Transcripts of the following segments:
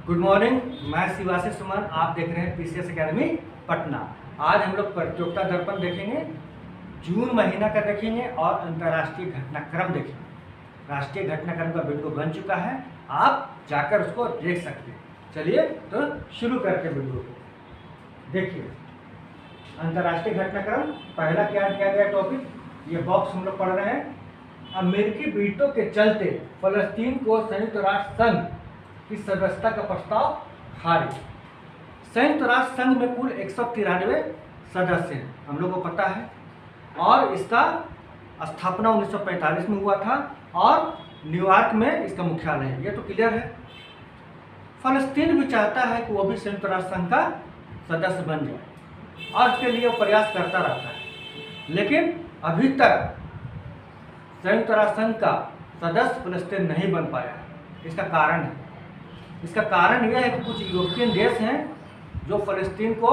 Good morning, मैं शिवाशी सुमन। आप देख रहे हैं पीसीएस एकेडमी पटना। आज हम लोग प्रतियोगिता दर्पण देखेंगे, जून महीना का देखेंगे और अंतर्राष्ट्रीय घटनाक्रम देखेंगे। राष्ट्रीय घटनाक्रम का वीडियो बन चुका है, आप जाकर उसको देख सकते हैं। चलिए तो शुरू करते वीडियो को। देखिए, अंतर्राष्ट्रीय घटनाक्रम पहला क्या दिया गया टॉपिक, ये बॉक्स हम लोग पढ़ रहे हैं। अमेरिकी वीटो के चलते फलस्तीन को संयुक्त राष्ट्र संघ की सदस्यता का प्रस्ताव खारिज। संयुक्त राष्ट्र संघ में कुल 193 सदस्य हैं, हम लोग को पता है, और इसका स्थापना 1945 में हुआ था और न्यूयॉर्क में इसका मुख्यालय है। ये तो क्लियर है। फलस्तीन भी चाहता है कि वो भी संयुक्त राष्ट्र संघ का सदस्य बन जाए और इसके लिए वो प्रयास करता रहता है, लेकिन अभी तक संयुक्त राष्ट्र संघ का सदस्य फलस्तीन नहीं बन पाया है। इसका कारण है, इसका कारण यह है कि कुछ यूरोपियन देश हैं जो फलस्तीन को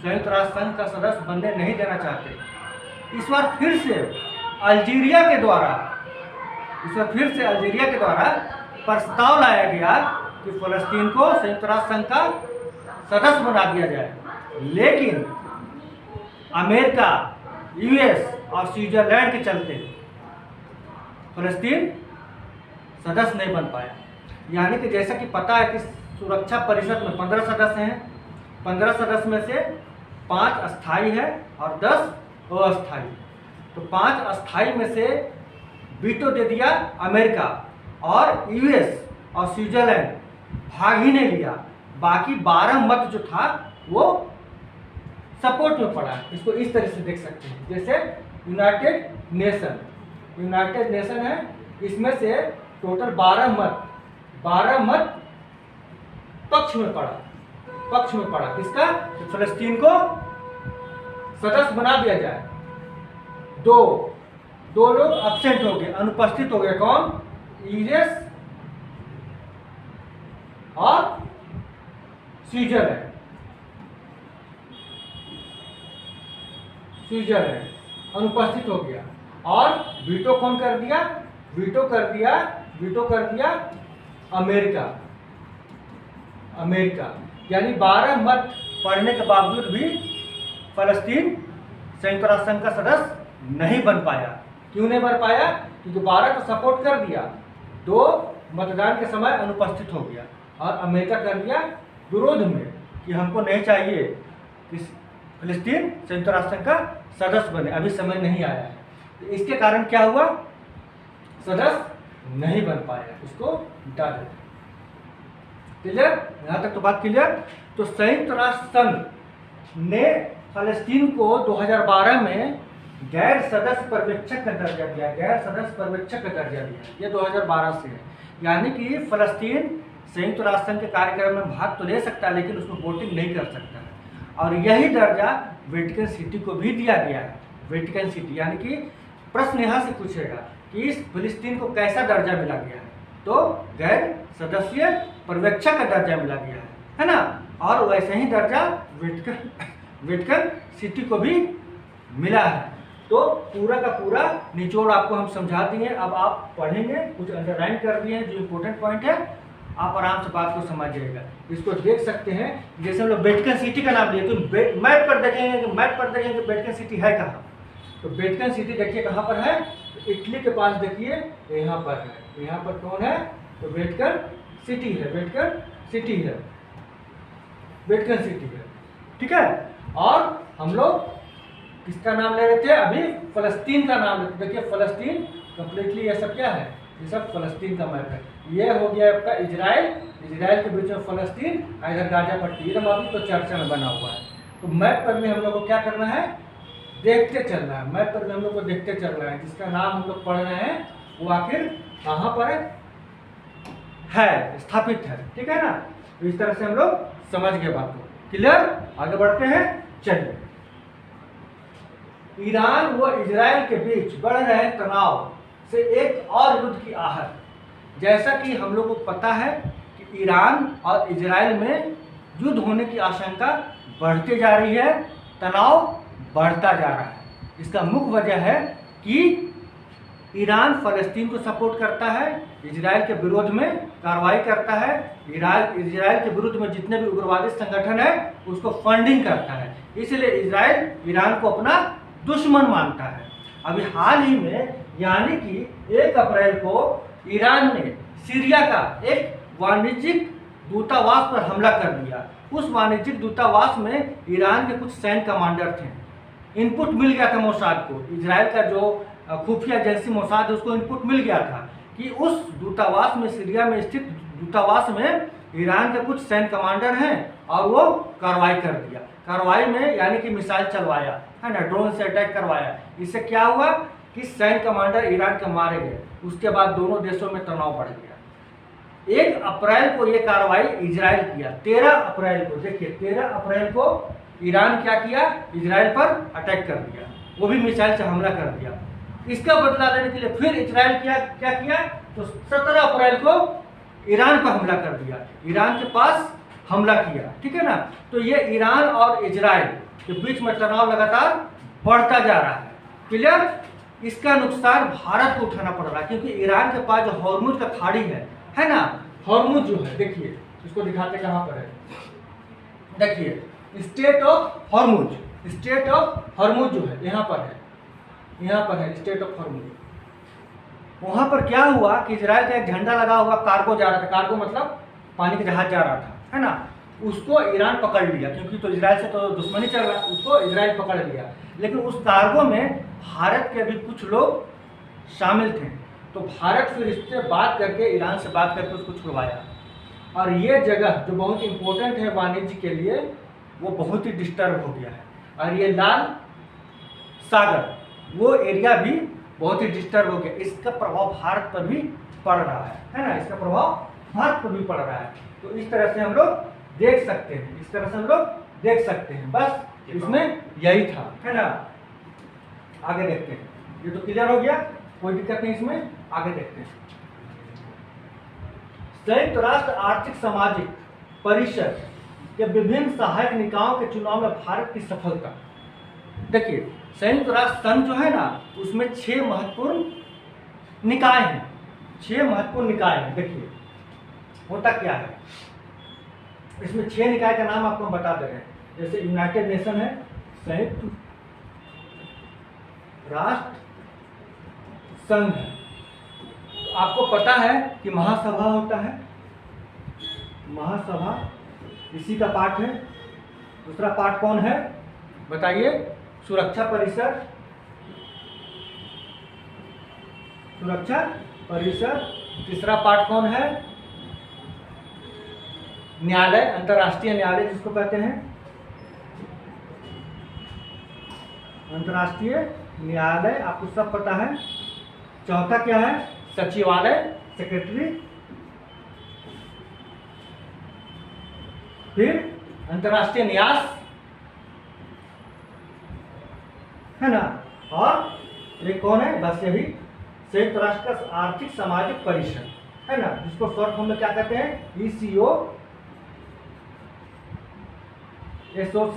संयुक्त राष्ट्र संघ का सदस्य बनने नहीं देना चाहते। इस बार फिर से अल्जीरिया के द्वारा प्रस्ताव लाया गया कि फलस्तीन को संयुक्त राष्ट्र संघ का सदस्य बना दिया जाए, लेकिन अमेरिका, यूएस और स्विट्जरलैंड के चलते फलस्तीन सदस्य नहीं बन पाया। यानी कि जैसा कि पता है कि सुरक्षा परिषद में 15 सदस्य हैं, 15 सदस्य में से 5 अस्थायी है और 10 अस्थायी। तो 5 अस्थायी में से वीटो दे दिया अमेरिका और यूएस और स्विट्जरलैंड भाग ही नहीं लिया। बाकी 12 मत जो था वो सपोर्ट में पड़ा। इसको इस तरह से देख सकते हैं, जैसे यूनाइटेड नेशन है, इसमें से टोटल 12 मत पक्ष में पड़ा किसका, कि फलस्तीन को सदस्य बना दिया जाए। दो लोग एब्सेंट हो गए, अनुपस्थित हो गए। कौन? यूएस और स्विट्जरलैंड अनुपस्थित हो गया। और वीटो कौन कर दिया? वीटो कर दिया अमेरिका। यानी 12 मत पड़ने के बावजूद भी फलस्तीन संयुक्त राष्ट्र संघ का सदस्य नहीं बन पाया। क्यों नहीं बन पाया? क्योंकि 12 को सपोर्ट कर दिया, 2 मतदान के समय अनुपस्थित हो गया और अमेरिका कर दिया विरोध में कि हमको नहीं चाहिए कि फलस्तीन संयुक्त राष्ट्र संघ का सदस्य बने, अभी समय नहीं आया है। तो इसके कारण क्या हुआ? सदस्य नहीं बन पाया, उसको हटा देते। क्लियर? यहाँ तक तो बात क्लियर। तो संयुक्त राष्ट्र संघ ने फलस्तीन को 2012 में गैर सदस्य पर्यवेक्षक का दर्जा दिया। ये 2012 से है। यानी कि फलस्तीन संयुक्त राष्ट्र संघ के कार्यक्रम में भाग तो ले सकता है, लेकिन उसमें वोटिंग नहीं कर सकता है। और यही दर्जा वेटिकन सिटी को भी दिया गया है। वेटिकन सिटी यानी कि प्रश्न यहाँ से पूछेगा कि इस फलस्तीन को कैसा दर्जा मिला गया है, तो गैर सदस्यीय पर्यवेक्षक का दर्जा मिला गया है ना। और वैसे ही दर्जा वेटिकन सिटी को भी मिला है। तो पूरा का पूरा निचोड़ आपको हम समझा दिए। अब आप पढ़ेंगे, कुछ अंडरलाइन कर दिए हैं जो इम्पोर्टेंट पॉइंट है, आप आराम से बात को समझ जाएगा। इसको देख सकते हैं, जैसे हम लोग वेटिकन सिटी का नाम लिए तो मैप पर देखेंगे कि वेटिकन सिटी है कहाँ। तो वेटिकन सिटी देखिए कहाँ पर है, इटली के पास देखिए यहाँ पर है। यहाँ पर कौन है? तो वेटिकन सिटी है। ठीक है। और हम लोग किसका नाम ले रहे थे? अभी फलस्तीन का नाम लेते। देखिए फलस्तीन कंप्लीटली ये सब क्या है? ये सब फलस्तीन का मैप है। ये हो गया आपका इजराइल के बीच में फलस्तीन, इधर गाजा पट्टी, ये अभी तो चर्चा में बना हुआ है। तो मैप पर भी हम लोग को क्या करना है? देखते चलना है। मैप पर भी हम लोग को देखते चलना है, जिसका नाम हम लोग पढ़ रहे हैं वो आखिर कहाँ पर है, स्थापित है। ठीक है ना। तो इस तरह से हम लोग समझ गए बात को। क्लियर? आगे बढ़ते हैं। चलिए, ईरान व इजराइल के बीच बढ़ रहे तनाव से एक और युद्ध की आहट। जैसा कि हम लोग को पता है कि ईरान और इजराइल में युद्ध होने की आशंका बढ़ती जा रही है, तनाव बढ़ता जा रहा है। इसका मुख्य वजह है कि ईरान फ़लस्तीन को सपोर्ट करता है, इजराइल के विरोध में कार्रवाई करता है, इजराइल के विरुद्ध में जितने भी उग्रवादी संगठन है उसको फंडिंग करता है, इसलिए इजराइल ईरान को अपना दुश्मन मानता है। अभी हाल ही में यानी कि 1 अप्रैल को ईरान ने सीरिया का एक वाणिज्यिक दूतावास पर हमला कर दिया। उस वाणिज्यिक दूतावास में ईरान के कुछ सैन्य कमांडर थे। इनपुट मिल गया था मोसाद को, इजराइल का जो खुफिया एजेंसी मोसाद है उसको इनपुट मिल गया था कि उस दूतावास में, सीरिया में स्थित दूतावास में ईरान के कुछ सैन्य कमांडर हैं और वो कार्रवाई कर दिया। कार्रवाई में यानी कि मिसाइल चलवाया है ना, ड्रोन से अटैक करवाया। इससे क्या हुआ कि सैन्य कमांडर ईरान के मारे गए। उसके बाद दोनों देशों में तनाव बढ़ गया। 1 अप्रैल को ये कार्रवाई इजराइल किया। 13 अप्रैल को देखिए, 13 अप्रैल को ईरान क्या किया, इजराइल पर अटैक कर दिया, वो भी मिसाइल से हमला कर दिया। इसका बदला लेने के लिए फिर इजराइल क्या किया, तो 17 अप्रैल को ईरान पर हमला कर दिया, ईरान के पास हमला किया, ठीक है ना। तो ये ईरान और इजराइल के बीच में तनाव लगातार बढ़ता जा रहा है। क्लियर। इसका नुकसान भारत को उठाना पड़ रहा है क्योंकि ईरान के पास जो हॉर्मुज का खाड़ी है ना, हॉर्मुज जो है, देखिए इसको दिखाते कहाँ पर है, देखिए state of Hormuz, state of Hormuz जो है यहाँ पर है, यहाँ पर है स्टेट ऑफ हॉर्मुज। वहाँ पर क्या हुआ कि इजराइल का एक झंडा लगा हुआ कार्गो जा रहा था, कार्गो मतलब पानी का जहाज जा रहा था, है ना, उसको ईरान पकड़ लिया क्योंकि तो इजराइल से तो दुश्मनी चल रहा, उसको इजराइल पकड़ लिया। लेकिन उस कार्गो में भारत के भी कुछ लोग शामिल थे, तो भारत फिर इससे बात करके, ईरान से बात करके उसको छुड़वाया। और ये जगह जो बहुत इंपॉर्टेंट है वाणिज्य के लिए, वो बहुत ही डिस्टर्ब हो गया है। और ये लाल सागर वो एरिया भी बहुत ही डिस्टर्ब हो गया। इसका प्रभाव भारत पर भी पड़ रहा है ना, इसका प्रभाव भारत पर भी पड़ रहा है। तो इस तरह से हम लोग देख सकते हैं, इस तरह से हम लोग देख सकते हैं। बस इसमें यही था, है ना। आगे देखते हैं, ये तो क्लियर हो गया, कोई दिक्कत नहीं इसमें। आगे देखते हैं, संयुक्त राष्ट्र आर्थिक सामाजिक परिषद के विभिन्न सहायक निकायों के चुनाव में भारत की सफलता। देखिए संयुक्त राष्ट्र संघ जो है ना, उसमें 6 महत्वपूर्ण निकाय हैं, 6 महत्वपूर्ण निकाय हैं। देखिए होता क्या है, इसमें 6 निकाय का नाम आपको हम बता दे रहे हैं। जैसे यूनाइटेड नेशन है, संयुक्त राष्ट्र संघ है। तो आपको पता है कि महासभा होता है, महासभा इसी का पार्ट है। दूसरा पार्ट कौन है बताइए, सुरक्षा परिषद, सुरक्षा परिषद। तीसरा पार्ट कौन है, न्यायालय, अंतर्राष्ट्रीय न्यायालय जिसको कहते हैं, अंतर्राष्ट्रीय न्यायालय, आपको सब पता है। चौथा क्या है, सचिवालय, सेक्रेटरी। फिर अंतर्राष्ट्रीय न्यास, है ना। और एक कौन है, बस यही संयुक्त राष्ट्र का आर्थिक सामाजिक परिषद, है ना, जिसको शॉर्ट फॉर्म में क्या कहते हैं, ECO, SOC,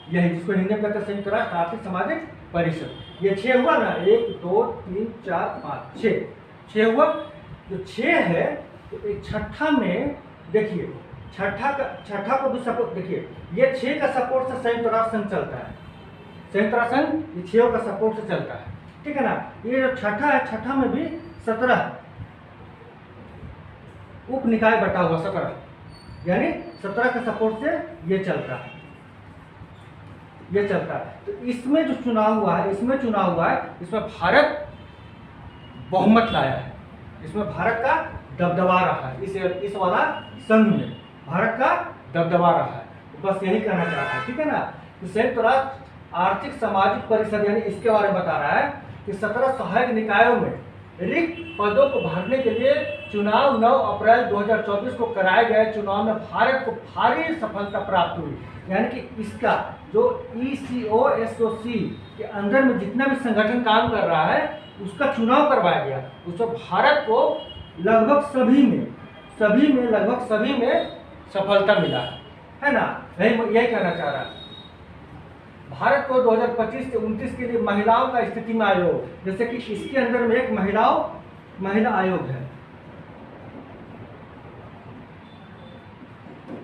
यही जिसको हिंदी में कहते हैं संयुक्त राष्ट्र आर्थिक सामाजिक परिषद। ये 6 हुआ ना, 1 2 3 4 5 6 हुआ। जो 6 है, तो एक छठा में देखिए, छठा को भी सपोर्ट, देखिए ये 6 का सपोर्ट से संयुक्त राष्ट्र संघ चलता है, संयुक्त राष्ट्र संघ ये 6 का सपोर्ट से चलता है, ठीक है ना। ये जो छठा है, छठा में भी 17 उप निकाय बटा हुआ, 17 यानी 17 के सपोर्ट से ये चलता है, ये चलता है। तो इसमें जो चुनाव हुआ है, इसमें भारत बहुमत लाया है, इसमें भारत का दबदबा रहा है, इस वाला संघ में भारत का दबदबा रहा है। तो बस यही कहना चाहता है, ठीक है ना। तो संयुक्त राष्ट्र आर्थिक सामाजिक परिषद यानी इसके बारे में बता रहा है कि 17 सहायक निकायों में रिक्त पदों को भरने के लिए चुनाव 9 अप्रैल 2024 को कराए गए चुनाव में भारत को भारी सफलता प्राप्त हुई। यानी कि इसका जो ECO SOC के अंदर में जितना भी संगठन काम कर रहा है उसका चुनाव करवाया गया, उसमें भारत को लगभग सभी में सफलता मिला है ना। यही कहना चाह रहा है। भारत को 2025 से 29 के लिए महिलाओं का स्थिति में आयोग, जैसे कि इसके अंदर में एक महिला आयोग है।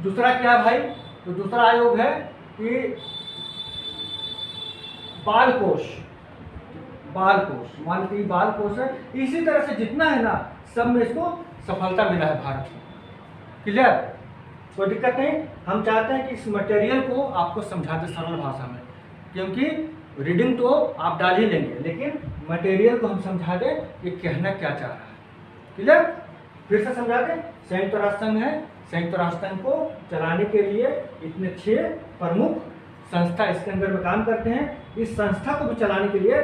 दूसरा क्या भाई, तो दूसरा आयोग है कि बाल कोष, मान लीजिए बाल कोष है। इसी तरह से जितना है ना, सब में इसको सफलता मिला है भारत को। क्लियर, कोई दिक्कत नहीं। हम चाहते हैं कि इस मटेरियल को आपको समझाते सरल भाषा में, क्योंकि रीडिंग तो आप डाल ही लेंगे, लेकिन मटेरियल को हम समझा दें कि कहना क्या चाह रहा है। क्लियर, फिर से समझा दें। संयुक्त राष्ट्र संघ है, संयुक्त राष्ट्र संघ को चलाने के लिए इतने 6 प्रमुख संस्था इसके अंदर में काम करते हैं। इस संस्था को भी चलाने के लिए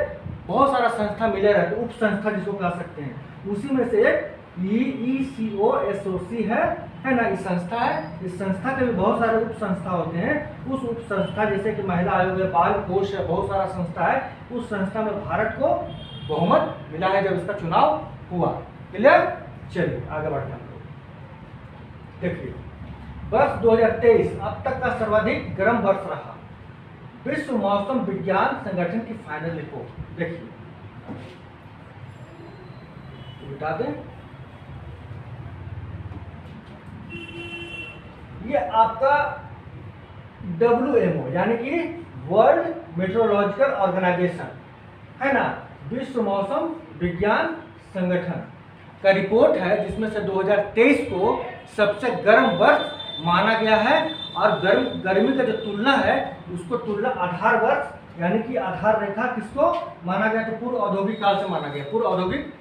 बहुत सारा संस्था मिले रहते हैं, उप संस्था जिसको कह सकते हैं। उसी में से एक EECOSOC है ना, इस संस्था है। इस संस्था के भी बहुत सारे उप संस्था होते हैं। उस उप संस्था जैसे कि महिला आयोग है, बाल कोष है, बहुत सारा संस्था है। उस संस्था में भारत को बहुमत मिला है जब इसका चुनाव हुआ। क्लियर, चलिए आगे बढ़ते हैं। देखिए, वर्ष 2023 अब तक का सर्वाधिक गर्म वर्ष रहा। विश्व मौसम विज्ञान संगठन की फाइनल रिपोर्ट देखिए, बता दें। ये आपका WMO यानी कि वर्ल्ड मेट्रोलॉजिकल ऑर्गेनाइजेशन है ना, विश्व मौसम विज्ञान संगठन का रिपोर्ट है, जिसमें से 2023 को सबसे गर्म वर्ष माना गया है। और गर्मी का जो तुलना है, उसको तुलना आधार वर्ष यानी कि आधार रेखा किसको माना गया, तो पूर्व औद्योगिक काल से माना गया, पूर्व औद्योगिक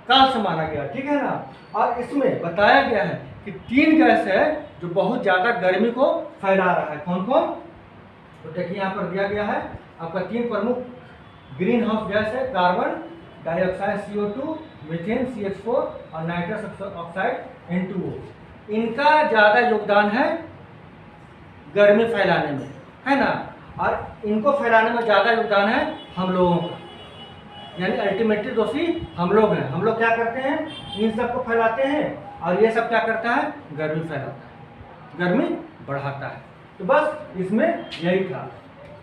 काल से माना गया। ठीक है ना। और इसमें बताया गया है कि 3 गैस है जो बहुत ज्यादा गर्मी को फैला रहा है। कौन कौन, तो देखिए यहाँ पर दिया गया है आपका 3 प्रमुख ग्रीन हाउस गैस है, carbon dioxide CO2, methane CH4 और नाइट्रस ऑक्साइड N2O। इनका ज्यादा योगदान है गर्मी फैलाने में, है ना। और इनको फैलाने में ज्यादा योगदान है हम लोगों का, यानी अल्टीमेटली दोषी हम लोग हैं। हम लोग क्या करते हैं, इन सब को फैलाते हैं, और ये सब क्या करता है, गर्मी फैलाता है, गर्मी बढ़ाता है। तो बस इसमें यही था।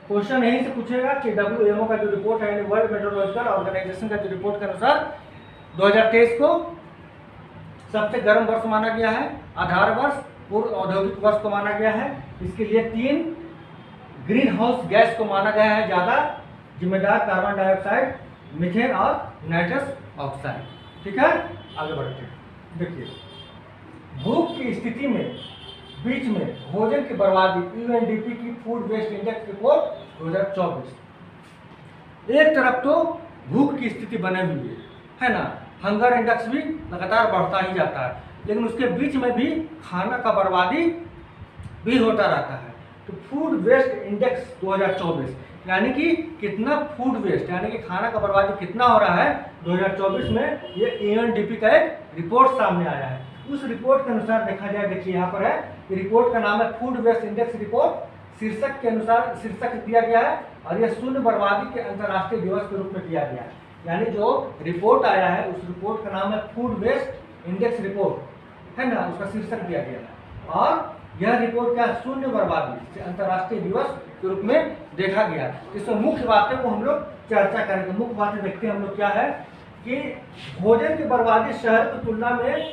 क्वेश्चन यहीं से पूछेगा कि WMO का जो रिपोर्ट है, वर्ल्ड मेट्रोलॉजिकल ऑर्गेनाइजेशन का जो रिपोर्ट के अनुसार 2023 को सबसे गर्म वर्ष माना गया है, आधार वर्ष, पूर्व औद्योगिक वर्ष को माना गया है। इसके लिए 3 ग्रीन हाउस गैस को माना गया है ज्यादा जिम्मेदार, कार्बन डाइऑक्साइड, मीथेन और नाइट्रस ऑक्साइड। ठीक है, आगे बढ़ते हैं। देखिए, भूख की स्थिति में बीच में भोजन की बर्बादी, UNDP की फूड वेस्ट इंडेक्स रिपोर्ट 2024। एक तरफ तो भूख की स्थिति बने हुई है ना, हंगर इंडेक्स भी लगातार बढ़ता ही जाता है, लेकिन उसके बीच में भी खाना का बर्बादी भी होता रहता है। तो फूड वेस्ट इंडेक्स 2024 यानी कि कितना फूड वेस्ट यानी कि खाना का बर्बादी कितना हो रहा है 2024 में, ये UNDP का एक रिपोर्ट सामने आया है। उस रिपोर्ट के अनुसार देखा जाए, देखिए यहाँ पर है, रिपोर्ट का नाम है फूड वेस्ट इंडेक्स रिपोर्ट। शीर्षक के अनुसार शीर्षक दिया गया है, और यह शून्य बर्बादी के अंतर्राष्ट्रीय दिवस के रूप में दिया गया है। यानी जो रिपोर्ट आया है, उस रिपोर्ट का नाम है फूड वेस्ट इंडेक्स रिपोर्ट, है ना, उसका शीर्षक दिया गया है। और यह रिपोर्ट क्या, शून्य बर्बादी से अंतर्राष्ट्रीय दिवस के रूप में देखा गया। इसमें मुख्य बातें को हम लोग चर्चा करेंगे। मुख्य बातें देखते हैं हम लोग क्या है कि भोजन की बर्बादी शहर की तुलना में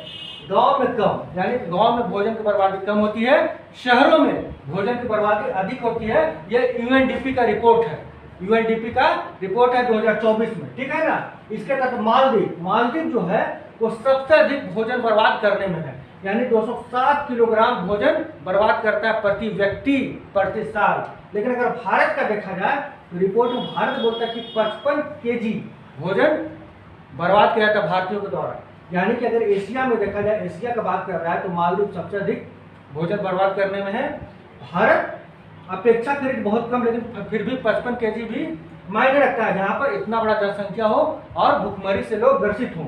गांव में कम, यानी गांव में भोजन की बर्बादी कम होती है, शहरों में भोजन की बर्बादी अधिक होती है। यह UNDP का रिपोर्ट है, UNDP का रिपोर्ट है 2024 में। ठीक है ना। इसके तहत मालदीव जो है वो सबसे अधिक भोजन बर्बाद करने में है, यानी 207 किलोग्राम भोजन बर्बाद करता है प्रति व्यक्ति प्रति साल। लेकिन अगर भारत का देखा जाए तो रिपोर्ट में भारत बोलता है कि 55 kg भोजन बर्बाद किया जाता है भारतीयों के द्वारा। यानी कि अगर एशिया में देखा जाए, एशिया का बात कर रहा है, तो मालदीव सबसे अधिक भोजन बर्बाद करने में है। भारत अपेक्षाकृत बहुत कम, लेकिन फिर भी 55 kg भी मायने रखता है, जहाँ पर इतना बड़ा जनसंख्या हो और भुखमरी से लोग ग्रसित हों।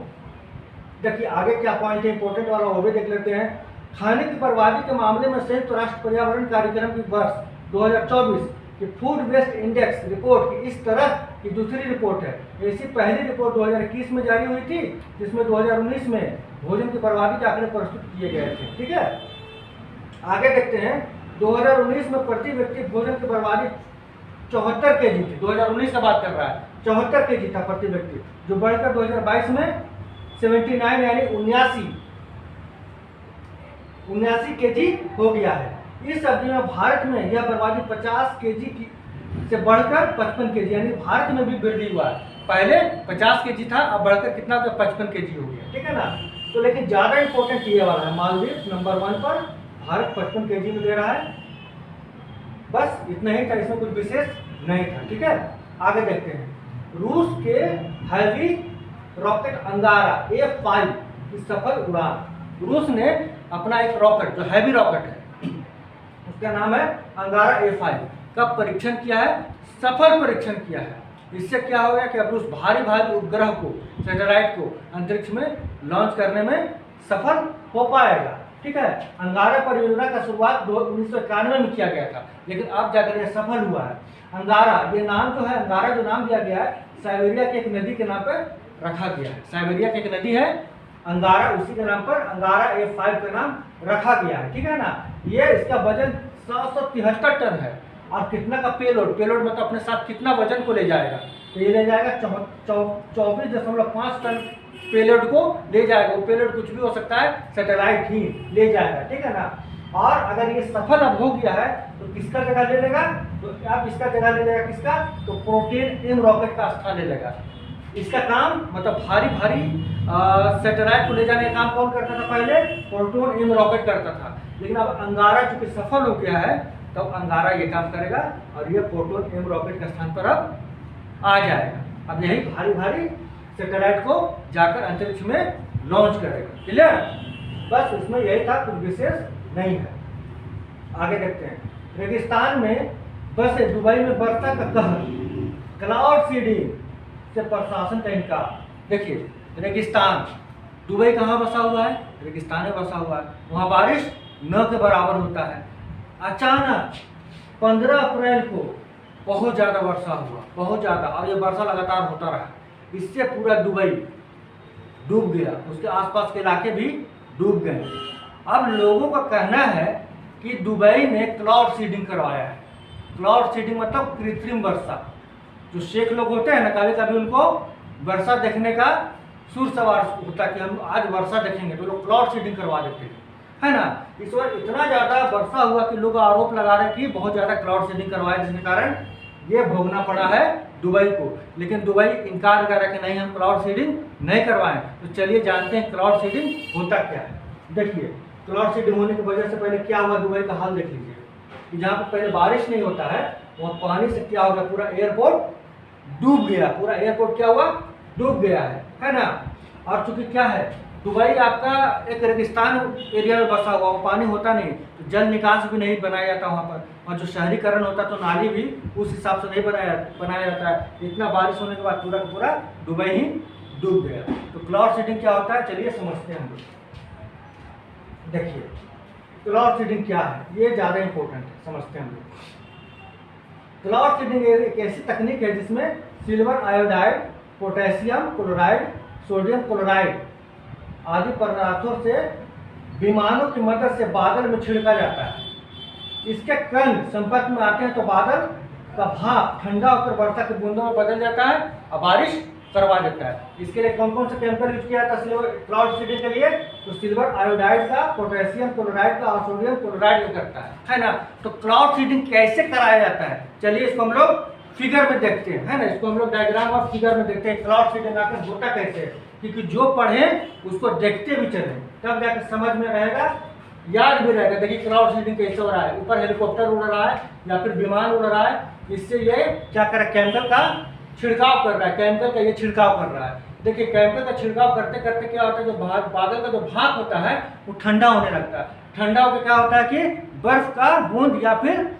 देखिए आगे क्या पॉइंट है इंपॉर्टेंट वाला, वो भी देख लेते हैं। खाने की बर्बादी के मामले में संयुक्त राष्ट्र पर्यावरण कार्यक्रम की वर्ष 2024 की फूड वेस्ट इंडेक्स रिपोर्ट की इस तरह की दूसरी रिपोर्ट है। ऐसी पहली रिपोर्ट 2021 में जारी हुई थी, जिसमें 2019 में भोजन की बर्बादी के आंकड़े प्रस्तुत किए गए थे। ठीक है, आगे देखते हैं। 2019 में प्रति व्यक्ति भोजन की बर्बादी 74 kg थी, 2019 का बात कर रहा है, 74 kg था प्रति व्यक्ति, जो बढ़कर 2022 में 79 यानी 79 kg हो गया है। इस अवधि में भारत में यह बर्बादी 50 kg की से बढ़कर 55 kg, यानी भारत में भी वृद्धि हुआ है। पहले 50 kg था, अब बढ़कर कितना हो गया, 55 kg हो गया, ठीक है ना। तो लेकिन ज़्यादा इंपॉर्टेंट ये वाला है, मालदीव नंबर 1 पर, भारत 55 kg में दे रहा है। बस इतना ही था, इसमें कुछ विशेष नहीं था, ठीक है। आगे देखते हैं, रूस के हैवी रॉकेट अंगारा A5 की सफल उड़ान। रूस ने अपना एक रॉकेट, जो हैवी रॉकेट है, उसका नाम है अंगारा A5 का परीक्षण किया है, सफल परीक्षण किया है। इससे क्या हो गया कि अब रूस भारी भारी उपग्रह को, सैटेलाइट को अंतरिक्ष में लॉन्च करने में सफल हो पाएगा, ठीक है। अंगारा परियोजना का शुरुआत 1991 में किया गया था, लेकिन अब जाकर यह सफल हुआ है। अंगारा, ये नाम जो है, अंगारा जो नाम दिया गया है, साइबेरिया की एक नदी के नाम पर रखा गया है। साइबेरिया की एक नदी है अंगारा, उसी के नाम पर अंगारा A5 का नाम रखा गया है, ठीक है ना। ये इसका वजन 773 टन है। और कितना का पेलोड, पेलोड मतलब अपने साथ कितना वजन को ले जाएगा, तो ये ले जाएगा 24.5 टन पेलोड को ले जाएगा। वो पेलोड कुछ भी हो सकता है, सैटेलाइट ही ले जाएगा, ठीक है ना। और अगर ये सफल अब हो गया है तो किसका जगह ले लेगा, तो अब इसका जगह ले लेगा किसका, तो प्रोटॉन M रॉकेट का स्थान ले लेगा। इसका काम मतलब भारी भारी सैटेलाइट को ले जाने का काम कौन करता था पहले, प्रोटॉन M रॉकेट करता था। लेकिन अब अंगारा चूंकि सफल हो गया है, तो अंगारा ये काम करेगा और ये प्रोटॉन M रॉकेट के स्थान पर अब आ जाएगा। अब यही भारी भारी सैटेलाइट को जाकर अंतरिक्ष में लॉन्च करेगा, क्लियर। बस उसमें यही था, कुछ विशेष नहीं है। आगे देखते हैं, रेगिस्तान में बसे दुबई में वर्षा का कहर, क्लाउड सीडिंग से प्रशासन का इनकार। देखिए रेगिस्तान, दुबई कहाँ बसा हुआ है, रेगिस्तान में बसा हुआ है, वहाँ बारिश न के बराबर होता है। अचानक 15 अप्रैल को बहुत ज़्यादा वर्षा हुआ, बहुत ज़्यादा, और ये वर्षा लगातार होता रहा। इससे पूरा दुबई डूब गया, उसके आसपास के इलाके भी डूब गए। अब लोगों का कहना है कि दुबई ने क्लाउड सीडिंग करवाया है। क्लाउड सीडिंग मतलब कृत्रिम वर्षा। जो शेख लोग होते हैं ना, कभी कभी उनको वर्षा देखने का सुर सवार होता है कि हम आज वर्षा देखेंगे, तो लोग क्लाउड सीडिंग करवा देते हैं, है ना। इस बार इतना ज़्यादा वर्षा हुआ कि लोग आरोप लगा रहे हैं कि बहुत ज़्यादा क्लाउड सीडिंग करवाए, जिसके कारण ये भोगना पड़ा है दुबई को। लेकिन दुबई इनकार कर रहा है कि नहीं, हम क्लाउड सीडिंग नहीं करवाएं। तो चलिए जानते हैं क्लाउड सीडिंग होता क्या है। देखिए क्लाउड सीडिंग होने की वजह से पहले क्या हुआ, दुबई का हाल देख लीजिए कि जहाँ पर पहले बारिश नहीं होता है, वहाँ पानी से क्या हो गया, पूरा एयरपोर्ट डूब गया। पूरा एयरपोर्ट क्या हुआ, डूब गया है ना। और चूंकि क्या है, दुबई आपका एक रेगिस्तान एरिया में बसा हुआ, पानी होता नहीं, तो जल निकास भी नहीं बनाया जाता वहाँ पर, और जो शहरीकरण होता तो नाली भी उस हिसाब से नहीं बनाया जाता है। इतना बारिश होने के बाद पूरा का पूरा दुबई ही डूब गया। तो क्लाउड सीडिंग क्या होता है, चलिए समझते हैं हम लोग। देखिए क्लाउड सीडिंग क्या है, ये ज़्यादा इंपॉर्टेंट है, समझते हैं हम लोग। क्लाउड सीडिंग एक ऐसी तकनीक है जिसमें silver iodide, potassium chloride, sodium chloride आदि पदार्थों से विमानों की मदद से बादल में छिड़का जाता है। इसके कण संपर्क में आते हैं तो बादल का भाप ठंडा होकर वर्षा की बूंदों में बदल जाता है और बारिश करवा देता है। इसके लिए कौन कौन सा केमिकल यूज किया जाता है क्लाउड सीडिंग के लिए, तो सिल्वर आयोडाइड का, पोटेशियम क्लोराइड का और सोडियम क्लोराइड करता है ना। तो क्लाउड सीडिंग कैसे कराया जाता है, चलिए इसको हम लोग फिगर में देखते हैं, है ना। इसको हम लोग डायग्राम और फिगर में देखते हैं क्लाउड सीडिंग आकर होता कैसे है, क्योंकि जो पढ़े उसको देखते भी चले, तब जाकर समझ में रहेगा, याद भी रहेगा। देखिए क्लाउड सीडिंग कैसे हो रहा है, ऊपर हेलीकॉप्टर उड़ रहा है या फिर विमान उड़ रहा है, इससे ये क्या कर रहा है, केमिकल का छिड़काव कर रहा है, केमिकल का ये छिड़काव कर रहा है। देखिए केमिकल का छिड़काव करते करते क्या होता है, जो बादल का जो भाप होता है वो ठंडा होने लगता है। ठंडा होकर क्या होता है कि बर्फ का बूंद या फिर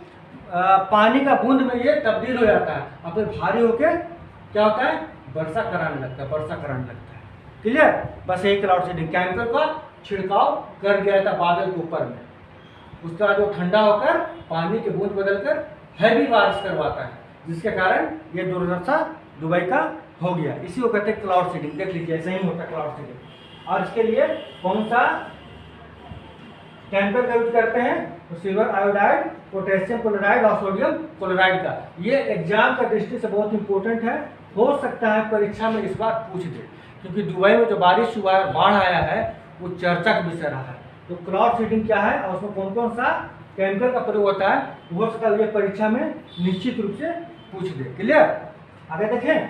पानी का बूंद में ये तब्दील हो जाता है, और फिर भारी होकर क्या होता है, वर्षा कराने लगता है, वर्षा कराने लगता है। क्लियर, बस यही क्लाउड सीडिंग, केमिकल का छिड़काव कर दिया था बादल के ऊपर में, उसके बाद वो ठंडा होकर पानी के बूंद बदलकर हैवी बारिश करवाता है, जिसके कारण ये दुर्दशा दुबई का हो गया। इसी को कहते हैं क्लाउड सीडिंग। देख लीजिए ऐसा ही होता है क्लाउड सीडिंग। और इसके लिए कौन सा केमिकल का यूज करते हैं तो सिल्वर आयोडाइड, पोटेशियम क्लोराइड और सोडियम क्लोराइड का। ये एग्जाम का दृष्टि से बहुत इंपॉर्टेंट है, हो सकता है परीक्षा में इस बार पूछ दे, क्योंकि दुबई में जो बारिश हुआ है, बाढ़ आया है, वो चर्चा का विषय रहा है। तो क्लाउड सीडिंग क्या है और उसमें कौन कौन सा केमिकल का प्रयोग होता है, हो सकता है ये परीक्षा में निश्चित रूप से पूछ दे। क्लियर? आगे देखें,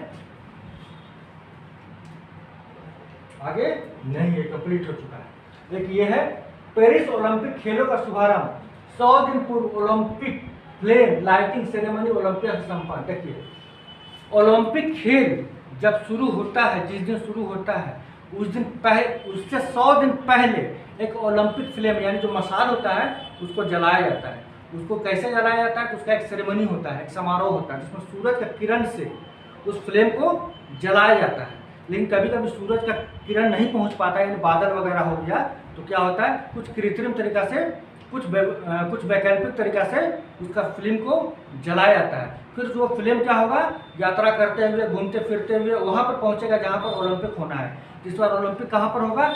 आगे नहीं, ये कंप्लीट हो चुका है। एक ये है पेरिस ओलंपिक खेलों का शुभारंभ 100 दिन पूर्व Olympic flame lighting ceremony Olympia से संपन्न। देखिए, ओलंपिक खेल जब शुरू होता है, जिस दिन शुरू होता है उस दिन पहले, उससे 100 दिन पहले एक ओलंपिक फ्लेम यानी जो मशाल होता है उसको जलाया जाता है। उसको कैसे जलाया जाता है, तो उसका एक सेरेमनी होता है, एक समारोह होता है, जिसमें सूरज का किरण से उस फ्लेम को जलाया जाता है। लेकिन कभी कभी सूरज का किरण नहीं पहुंच पाता, यानी बादल वगैरह हो गया, तो क्या होता है, कुछ कृत्रिम तरीका से, कुछ वैकल्पिक तरीका से उसका फिल्म को जलाया जाता है। फिर वो फिल्म क्या होगा, यात्रा करते हुए, घूमते फिरते हुए वहाँ पर पहुँचेगा जहाँ पर ओलंपिक होना है। इस बार ओलंपिक कहाँ पर होगा,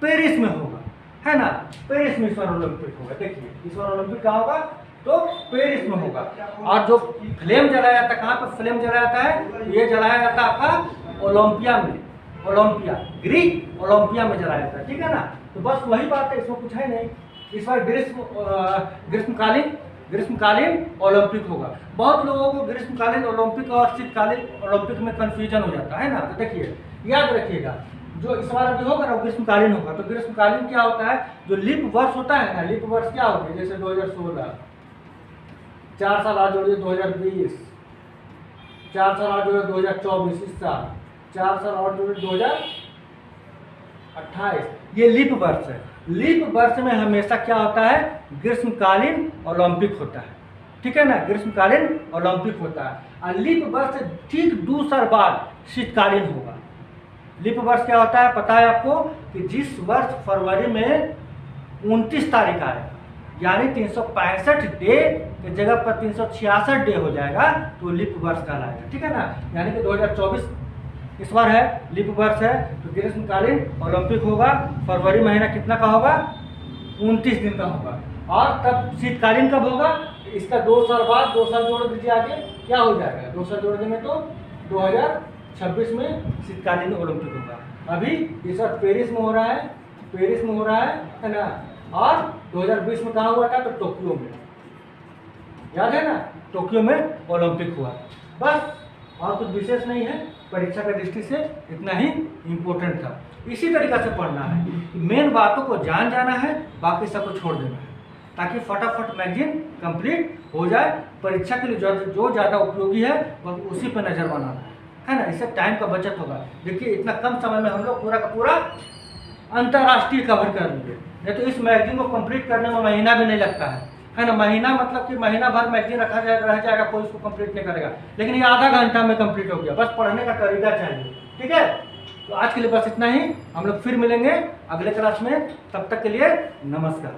पेरिस में होगा, है ना, पेरिस में इस बार ओलंपिक होगा। देखिए, इस बार ओलंपिक कहाँ होगा, तो पेरिस में होगा। और जो फ्लेम जलाया जाता है, कहाँ पर फ्लेम जलाया जाता है, ये जलाया जाता है आपका ओलंपिया में, ओलंपिया, ग्रीक ओलंपिया में जलाया जाता है। ठीक है ना, तो बस वही बात है, इसमें कुछ है नहीं। इस बार ग्रीष्मकालीन ओलंपिक होगा। बहुत लोगों को ग्रीष्मकालीन ओलंपिक और शीतकालीन ओलंपिक में कंफ्यूजन हो जाता है ना। तो देखिए, याद रखिएगा, जो इस बार अभी होगा ना ग्रीष्मकालीन होगा। तो ग्रीष्मकालीन क्या होता है, जो लीप वर्ष होता है ना, लीप वर्ष क्या होता है, जैसे 2016, 4 साल आज जोड़िए 2020, 4 साल और जोड़िए 2024, इस साल 4 साल और जोड़िए 2028, ये लीप वर्ष है। लीप वर्ष में हमेशा क्या होता है, ग्रीष्मकालीन ओलंपिक होता है। ठीक है ना, ग्रीष्मकालीन ओलंपिक होता है। और लीप वर्ष से ठीक 2 साल बाद शीतकालीन होगा। लीप वर्ष क्या होता है, पता है आपको, कि जिस वर्ष फरवरी में 29 तारीख आएगा, यानी 365 डे की जगह पर 366 डे हो जाएगा, तो लीप वर्ष कहलाएगा। ठीक है ना, यानी कि 2024 इस बार है, लीप वर्ष है, तो ग्रीष्मकालीन ओलंपिक होगा। फरवरी महीना कितना का होगा, 29 दिन का होगा। और तब शीतकालीन कब होगा, इसका 2 साल बाद, 2 साल जोड़ दीजिए आगे, क्या हो जाएगा, 2 साल जोड़ देंगे तो 2026 में शीतकालीन ओलंपिक होगा। अभी इस बार पेरिस में हो रहा है, पेरिस में हो रहा है ना। और 2020 में कहाँ हुआ था, तो टोक्यो में, याद है ना, टोक्यो में ओलंपिक हुआ। बस, और कुछ विशेष नहीं है, परीक्षा की दृष्टि से इतना ही इम्पोर्टेंट था। इसी तरीका से पढ़ना है कि मेन बातों को जान जाना है, बाकी सब को छोड़ देना है, ताकि फटाफट मैगजीन कंप्लीट हो जाए। परीक्षा के लिए जो ज़्यादा उपयोगी है वह उसी पर नज़र बनाना है ना, इससे टाइम का बचत होगा। देखिए, इतना कम समय में हम लोग पूरा का पूरा अंतर्राष्ट्रीय कवर कर लिए, नहीं तो इस मैगजीन को कंप्लीट करने में महीना भी नहीं लगता है ना। महीना मतलब कि महीना भर मैगजीन रखा जाएगा, रह जाएगा, कोई इसको कंप्लीट नहीं करेगा। लेकिन ये आधा घंटा में कंप्लीट हो गया, बस पढ़ने का तरीका चाहिए। ठीक है, तो आज के लिए बस इतना ही, हम लोग फिर मिलेंगे अगले क्लास में। तब तक के लिए नमस्कार।